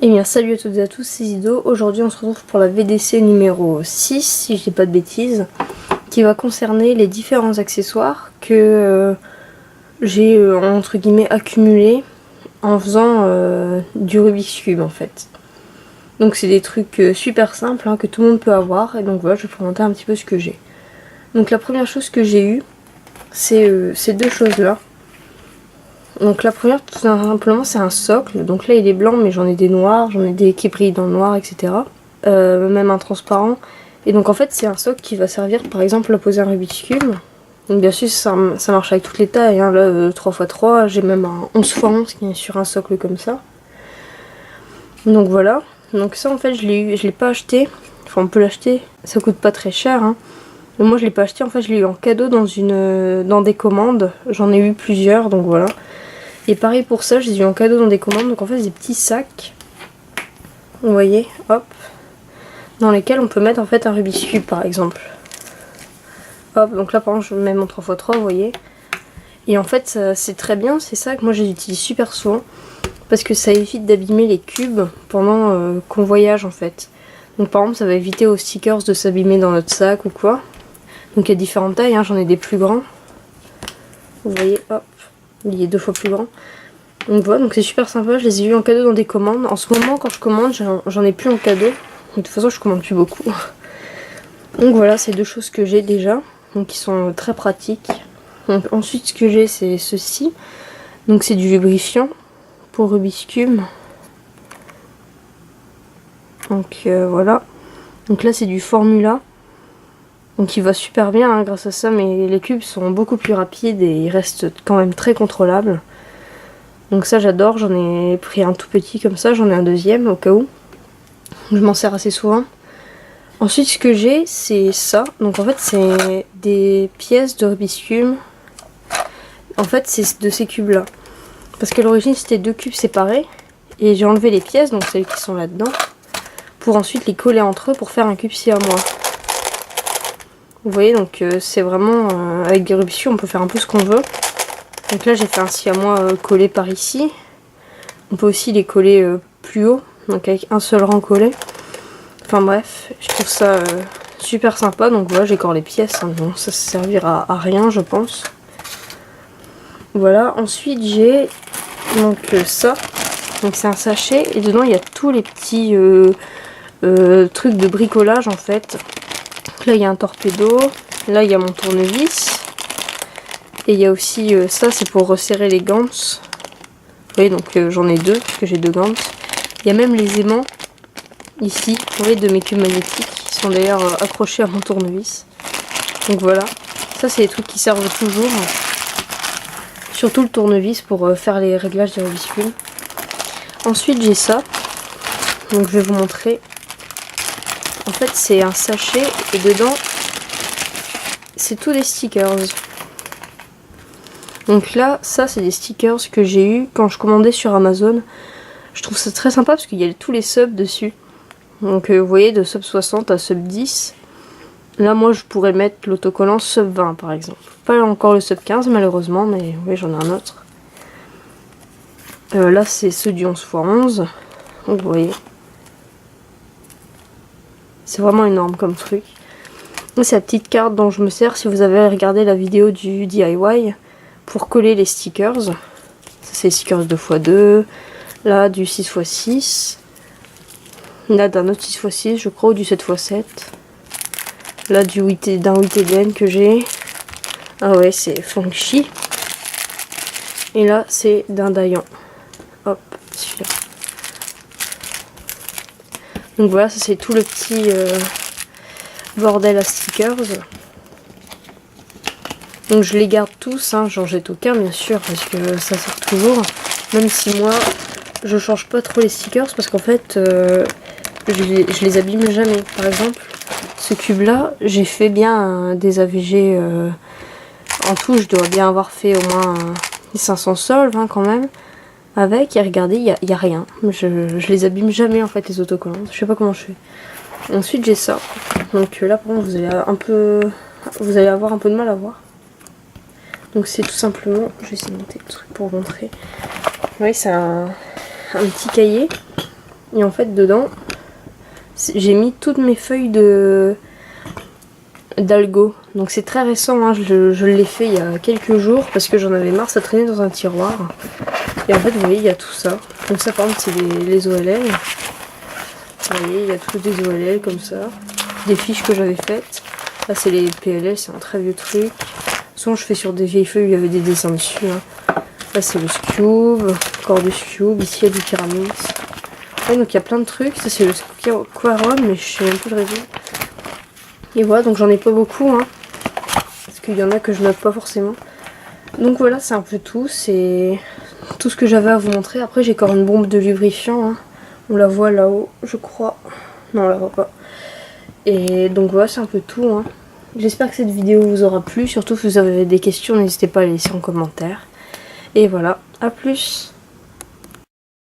Et bien salut à toutes et à tous, c'est Zido. Aujourd'hui on se retrouve pour la VDC numéro 6, si je dis pas de bêtises, qui va concerner les différents accessoires que j'ai entre guillemets accumulés en faisant du Rubik's Cube en fait. Donc c'est des trucs super simples que tout le monde peut avoir, et donc voilà, je vais vous montrer un petit peu ce que j'ai. Donc la première chose que j'ai eue, c'est ces deux choses là. Donc la première, tout simplement, c'est un socle. Donc là il est blanc, mais j'en ai des noirs, j'en ai des qui brillent dans le noir, etc. Même un transparent. Et donc en fait c'est un socle qui va servir par exemple à poser un Rubik's Cube. Donc bien sûr ça marche avec toutes les tailles, hein. Là 3x3, j'ai même un 11x11 qui est sur un socle comme ça. Donc voilà. Donc ça en fait je l'ai pas acheté. Enfin on peut l'acheter, ça coûte pas très cher, hein. Mais moi je l'ai pas acheté, en fait je l'ai eu en cadeau dans des commandes. J'en ai eu plusieurs, donc voilà. Et pareil pour ça, je les ai eu en cadeau dans des commandes. Donc en fait, des petits sacs, vous voyez, hop, dans lesquels on peut mettre en fait un Rubik's Cube par exemple. Hop, donc là par exemple, je mets mon 3x3, vous voyez. Et en fait, c'est très bien, c'est ça que moi j'utilise super souvent. Parce que ça évite d'abîmer les cubes pendant qu'on voyage en fait. Donc par exemple, ça va éviter aux stickers de s'abîmer dans notre sac ou quoi. Donc il y a différentes tailles, hein, j'en ai des plus grands. Vous voyez, hop. Il est 2 fois plus grand. Donc voilà, donc c'est super sympa. Je les ai eu en cadeau dans des commandes. En ce moment, quand je commande, j'en ai plus en cadeau. De toute façon, je commande plus beaucoup. Donc voilà, c'est deux choses que j'ai déjà. Donc qui sont très pratiques. Donc ensuite, ce que j'ai, c'est ceci. Donc c'est du lubrifiant pour Rubik's Cube. Donc voilà. Donc là, c'est du Formula. Donc il va super bien hein, grâce à ça, mais les cubes sont beaucoup plus rapides et ils restent quand même très contrôlables. Donc ça j'adore, j'en ai pris un tout petit comme ça, j'en ai un deuxième au cas où. Je m'en sers assez souvent. Ensuite ce que j'ai c'est ça, donc en fait c'est des pièces de Rubik's Cube. En fait c'est de ces cubes là. Parce qu'à l'origine c'était deux cubes séparés et j'ai enlevé les pièces, donc celles qui sont là-dedans, pour ensuite les coller entre eux pour faire un cube si à moi. Vous voyez, donc c'est vraiment avec des Rubik's Cube on peut faire un peu ce qu'on veut. Donc là j'ai fait un siamois collé par ici. On peut aussi les coller plus haut, donc avec un seul rang collé. Enfin bref, je trouve ça super sympa. Donc voilà, j'ai encore les pièces, hein. Bon, ça servira à rien je pense. Voilà, ensuite j'ai donc ça. Donc c'est un sachet et dedans il y a tous les petits trucs de bricolage en fait. Là il y a un torpedo, là il y a mon tournevis. Et il y a aussi ça, c'est pour resserrer les gants. Vous voyez, donc j'en ai deux, parce que j'ai deux gants. Il y a même les aimants, ici, vous voyez, de mes cubes magnétiques, qui sont d'ailleurs accrochés à mon tournevis. Donc voilà, ça c'est des trucs qui servent toujours. Surtout le tournevis pour faire les réglages des Rubik's Cube. Ensuite j'ai ça, donc je vais vous montrer. En fait c'est un sachet, et dedans, c'est tous des stickers. Donc là, ça c'est des stickers que j'ai eu quand je commandais sur Amazon. Je trouve ça très sympa parce qu'il y a tous les subs dessus. Donc vous voyez, de sub 60 à sub 10. Là moi je pourrais mettre l'autocollant sub 20 par exemple. Pas encore le sub 15 malheureusement, mais oui j'en ai un autre. Là c'est ceux du 11x11. Donc vous voyez. C'est vraiment énorme comme truc. C'est la petite carte dont je me sers si vous avez regardé la vidéo du DIY. Pour coller les stickers. Ça c'est les stickers 2x2. Là du 6x6. Là d'un autre 6x6 je crois, ou du 7x7. Là d'un 8EDN que j'ai. Ah ouais, c'est Funky. Et là c'est d'un Dayan. Hop, celui-là. Donc voilà, ça c'est tout le petit bordel à stickers. Donc je les garde tous, hein, j'en jette aucun bien sûr parce que ça sert toujours. Même si moi je change pas trop les stickers parce qu'en fait je les abîme jamais. Par exemple ce cube là j'ai fait bien des AVG en tout, je dois bien avoir fait au moins 500 solves hein, quand même. Avec, et regardez, il y a rien. Je les abîme jamais en fait les autocollants, je sais pas comment je fais. Ensuite j'ai ça. Donc là par contre vous allez avoir un peu de mal à voir. Donc c'est tout simplement, je vais essayer de monter le truc pour vous montrer. Vous voyez, c'est un petit cahier Et en fait dedans, j'ai mis toutes mes feuilles d'algo. Donc c'est très récent, hein. Je l'ai fait il y a quelques jours parce que j'en avais marre, ça traînait dans un tiroir. Et en fait vous voyez il y a tout ça. Donc ça par exemple c'est les OLL. Vous voyez il y a tous des OLL comme ça. Des fiches que j'avais faites. Là c'est les PLL, c'est un très vieux truc. Souvent je fais sur des vieilles feuilles où il y avait des dessins dessus. Hein. Là c'est le Scube, encore du Scube, ici il y a du Pyraminx. Ouais, donc il y a plein de trucs, ça c'est le Quarum mais je sais même plus le réseau. Et voilà, donc j'en ai pas beaucoup, hein, parce qu'il y en a que je note pas forcément. Donc voilà, c'est un peu tout, c'est tout ce que j'avais à vous montrer. Après j'ai encore une bombe de lubrifiant, hein. On la voit là-haut, je crois. Non, on la voit pas. Et donc voilà, c'est un peu tout, hein. J'espère que cette vidéo vous aura plu, surtout si vous avez des questions, n'hésitez pas à les laisser en commentaire. Et voilà, à plus!